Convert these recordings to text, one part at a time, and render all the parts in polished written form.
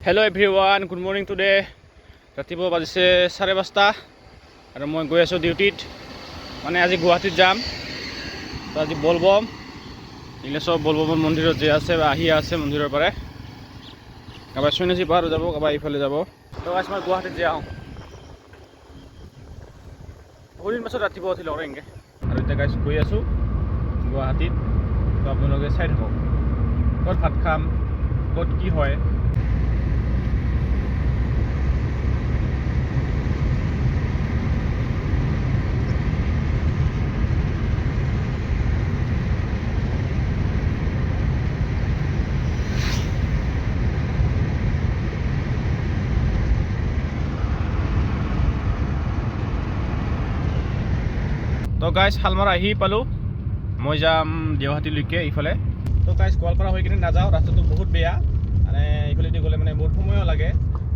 Hello everyone, good morning today. ৰাতিপুৱা বাজিছে 5:30 আৰু মই গৈ আছোঁ ডিউটিত। মানে আজি গুৱাহাটীত যাম। তো আজি বলবম এইলে সব বলবমৰ মন্দিৰত যে আছে বা আহি আছে মন্দিৰৰ পৰা। কাবাই সৈন্যাসী পাহাৰত যাব, কাবাই ইফালে যাব। তো আজি মই গুৱাহাটীত যাওঁ। বহুদিন পাছত ৰাতিপুৱা উঠিলোঁ আৰু এনেকৈ। আৰু এতিয়া গাইছ গৈ আছোঁ গুৱাহাটীত। তো আপোনালোকে চাই থাকক ক'ত ভাত খাম, ক'ত কি হয়। তো গাইছ শালমাৰা আহি পালোঁ। মই যাম দেওহাটীলৈকে ইফালে। তো গাইছ গোৱালপাৰা হৈ কিনে নাযাওঁ, ৰাস্তাটো বহুত বেয়া। মানে ইফালেদি গ'লে মানে বহুত সময়ো লাগে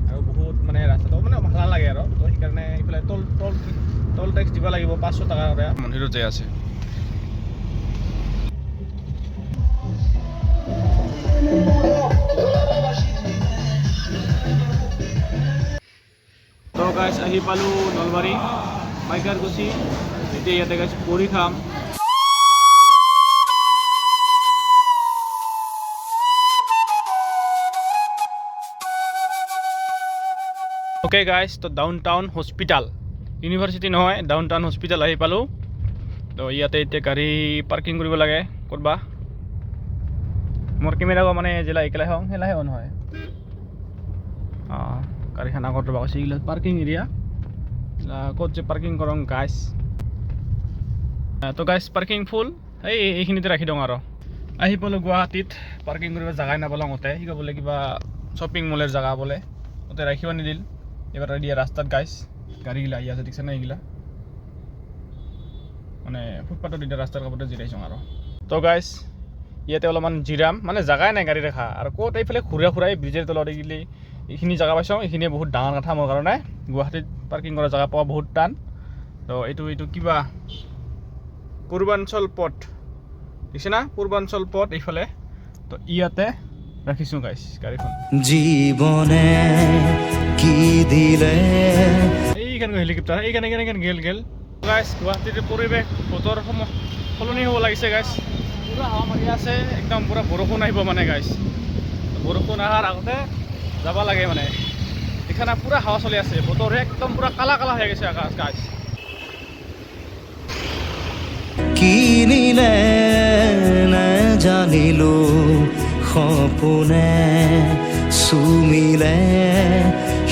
আৰু বহুত মানে ৰাস্তাটো মানে ভাল নালাগে আৰু। তো সেইকাৰণে ইফালে টল টেক্স দিব লাগিব 500 টকা মন্দিৰত যাই আছে। তো গাইছ আহি পালোঁ নলবাৰী পাইকাৰকুছি। এতিয়া ইয়াতে গাইছ পুৰি খাম। ওকে গাইছ, তো ডাউন টাউন হস্পিটাল, ইউনিভাৰ্চিটি নহয়, ডাউন টাউন হস্পিটাল আহি পালোঁ। তো ইয়াতে এতিয়া গাড়ী পাৰ্কিং কৰিব লাগে ক'তবা। মোৰ কেমেৰা মানে জিলা একেলাই হওঁ সেইলাহে অন হয়। গাড়ীখন আগত ৰ'বা কৈছে, এইগিলা পাৰ্কিং এৰিয়া। ক'ত যে পাৰ্কিং কৰোঁ গাইছ। তো গাইছ পাৰ্কিং ফুল, এইখিনিতে ৰাখি দিওঁ আৰু। আহি পালোঁ গুৱাহাটীত, পাৰ্কিং কৰিব জেগাই নাপালোঁ মতে। সি বোলে কিবা শ্বপিং মলৰ জেগা বোলে, তাতে ৰাখিব নিদিল। এবাৰ দিয়া ৰাস্তাত গাইছ গাড়ীগিলা আহি আছে, দেখিছে না এইগিলা মানে ফুটপাথত এতিয়া ৰাস্তাৰ কাষতে জিৰাইছোঁ আৰু। তো গাইছ ইয়াতে অলপমান জিৰাম, মানে জেগাই নাই গাড়ী ৰাখা আৰু। ক'ত এইফালে ঘূৰাই ব্ৰিজৰ তলত এইগিলি এইখিনি জেগা পাইছোঁ। এইখিনিয়ে বহুত ডাঙৰ কথা মোৰ কাৰণে। গুৱাহাটীত পাৰ্কিং কৰা জেগা পোৱা বহুত টান। তো এইটো কিবা পূৰ্বাঞ্চল পথ, দেখিছে না পূৰ্বাঞ্চল পথ এইফালে। তো ইয়াতে ৰাখিছোঁ গাইছ গাড়ীখন। জীবনে কি দিলে এইখান হেলিকপ্টাৰ এইখানে গেল গাইছ। গুৱাহাটীৰ পৰিৱেশ বতৰ সলনি হ'ব লাগিছে গাইছ। পূৰা হাৱা মাৰি আছে, একদম পূৰা বৰষুণ আহিব মানে গাইছ। বৰষুণ অহাৰ আগতে যাব লাগে মানে। এইখানে পূৰা হাৱা চলি আছে, বতৰ একদম পূৰা কালা হৈ গৈছে আকাশ গাইছ। কিনিলে জানিলো সপোনে চুমিলে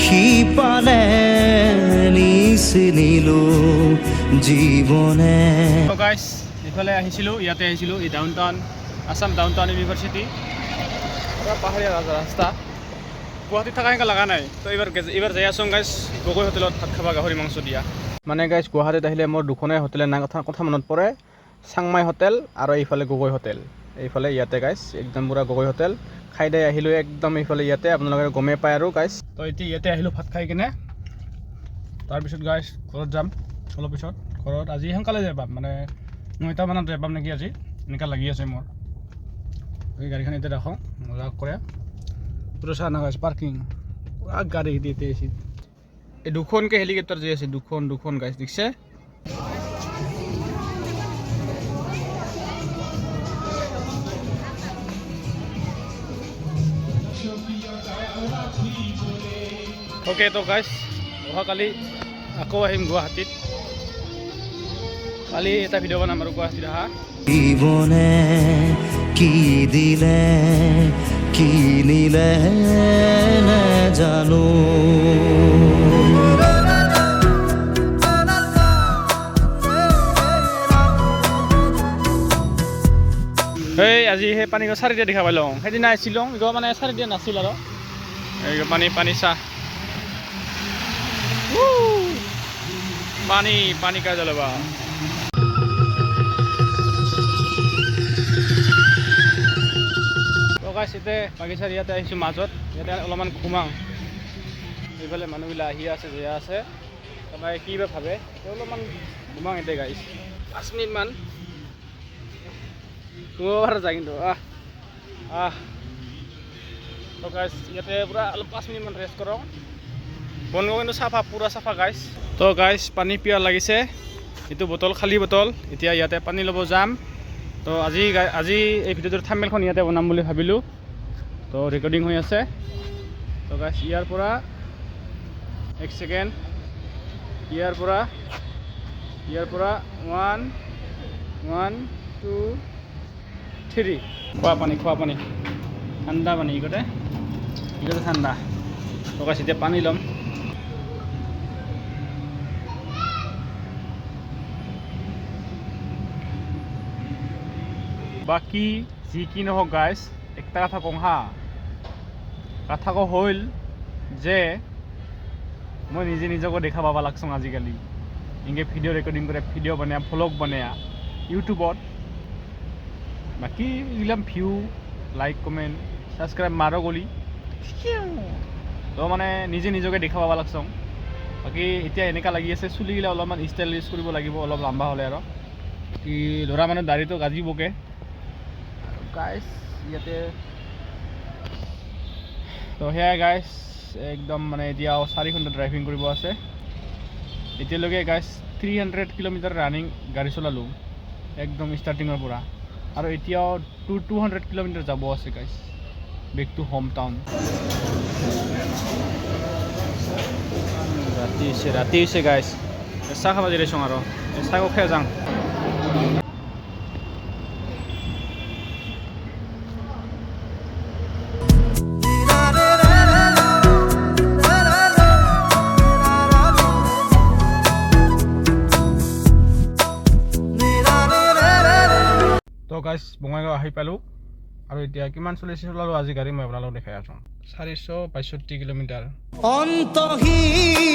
সিপালে নিচিনিলো জীৱনে। গাইছ ইফালে আহিছিলোঁ, ইয়াতে আহিছিলোঁ, এই down town Assam down town university. পূৰা পাহাৰীয়া ৰাস্তা, গুৱাহাটীত থকা এনেকুৱা লগা নাই। তো এইবাৰ যাই আছোঁ গাইছ গগৈ হোটেলত ভাত খাবা, গাহৰি মাংস দিয়া। মানে গাইছ গুৱাহাটীত আহিলে মোৰ দুখনেই হোটেলৰ নাম কথা মনত পৰে, চাংমাই হোটেল আৰু এইফালে গগৈ হোটেল। এইফালে ইয়াতে গাইছ একদম পূৰা গগৈ হোটেল খাই দাই আহিলোঁ একদম এইফালে ইয়াতে, আপোনালোকে গমেই পায় আৰু গাইছ। তো এতিয়া ইয়াতে আহিলোঁ ভাত খাই কিনে। তাৰপিছত গাইছ ঘৰত যাম অলপ পিছত। ঘৰত আজি সোনকালে যাই পাম, মানে 9টা মানত যাই পাম নেকি আজি, এনেকুৱা লাগি আছে মোৰ। এই গাড়ীখন এতিয়া ৰাখোঁ মজা কৰে পুৰা চাহ নাগাইছ পাৰ্কিং পুৰা গাড়ী দিতে আছে। এই দুখনকৈ হেলিকপ্টাৰ যে আছে, দুখন গাইছ দেখিছে। অ'কে তো গাইছ অহাকালি আকৌ আহিম গুৱাহাটীত। কালি এটা ভিডিঅ' বনাম আৰু গুৱাহাটীত অহা। জীৱনে কি দিলে কিনিলে জানো। এই আজি সেই পানী চাৰিটা দেখা পালোঁ, সেইদিনা আহিছিলোঁ মানে চাৰিটা নাছিল আৰু। এই পানী চাহ পানী কাজ ল'বা। গাইছ এতিয়া বাগিচাৰ ইয়াতে আহিছোঁ মাজত, ইয়াতে অলপমান ঘুমাওঁ। এইফালে মানুহবিলাক আহি আছে যে আছে, তাৰপৰা কি বা ভাবে, অলপমান ঘুমাওঁ এতিয়া গাইছ 5 মিনিটমান। ঘুমাব পৰা যায় কিন্তু তো গাইছ ইয়াতে পূৰা অলপ 5 মিনিটমান ৰেষ্ট কৰক বনগাঁও কিন্তু চাফা পূৰা চাফা গাইছ তো গাইছ পানী পিয়াহ লাগিছে এইটো বটল খালী বটল এতিয়া ইয়াতে পানী ল'ব যাম তো আজি এই ভিডিঅ'টোৰ থাম্বনেইলখন ইয়াতে বনাম বুলি ভাবিলোঁ তো ৰেকৰ্ডিং হৈ আছে তো গাইছ ইয়াৰ পৰা 1 ছেকেণ্ড ইয়াৰ পৰা 1 2 3 খোৱা পানী ঠাণ্ডা পানী ইগতে ঠাণ্ডা তো গাইছ এতিয়া পানী ল'ম বাকী যি কি নহওক গাইছ একটা কথা কওঁ হা কথাটো হ'ল যে মই নিজকে দেখা পাবা লাগছোঁ আজিকালি এনেকৈ ভিডিঅ' ৰেকৰ্ডিং কৰে ভিডিঅ' বনায় ভ্লগ বনায় ইউটিউবত বাকী এইবিলাক ভিউ লাইক কমেণ্ট ছাবস্ক্ৰাইব মাৰো গলি তো মানে নিজকে দেখা পাবা লাগছোঁ বাকী এতিয়া এনেকুৱা লাগি আছে চুলিগিলা অলপমান ষ্টাইলিছ কৰিব লাগিব অলপ লম্বা হ'লে আৰু কি ল'ৰা মানুহ দাড়িটো গাজিবকে গাইছ ইয়াতে তো সেয়াই গাইছ একদম মানে এতিয়া 4 ঘণ্টা ড্ৰাইভিং কৰিব আছে এতিয়ালৈকে গাইছ 300 কিলোমিটাৰ ৰানিং গাড়ী চলালোঁ একদম ষ্টাৰ্টিঙৰ পৰা আৰু এতিয়াও 200 কিলোমিটাৰ যাব আছে গাইছ বেক টু হোম টাউন ৰাতি হৈছে গাইছ চাহ খাব দিছোঁ আৰু চাহ খাই যাওঁ তো গাইছ বঙাইগাঁও আহি পালোঁ আৰু এতিয়া কিমান চলালোঁ আজি গাড়ী মই আপোনালোকক দেখাই আছোঁ 462 কিলোমিটাৰ অন্তহীন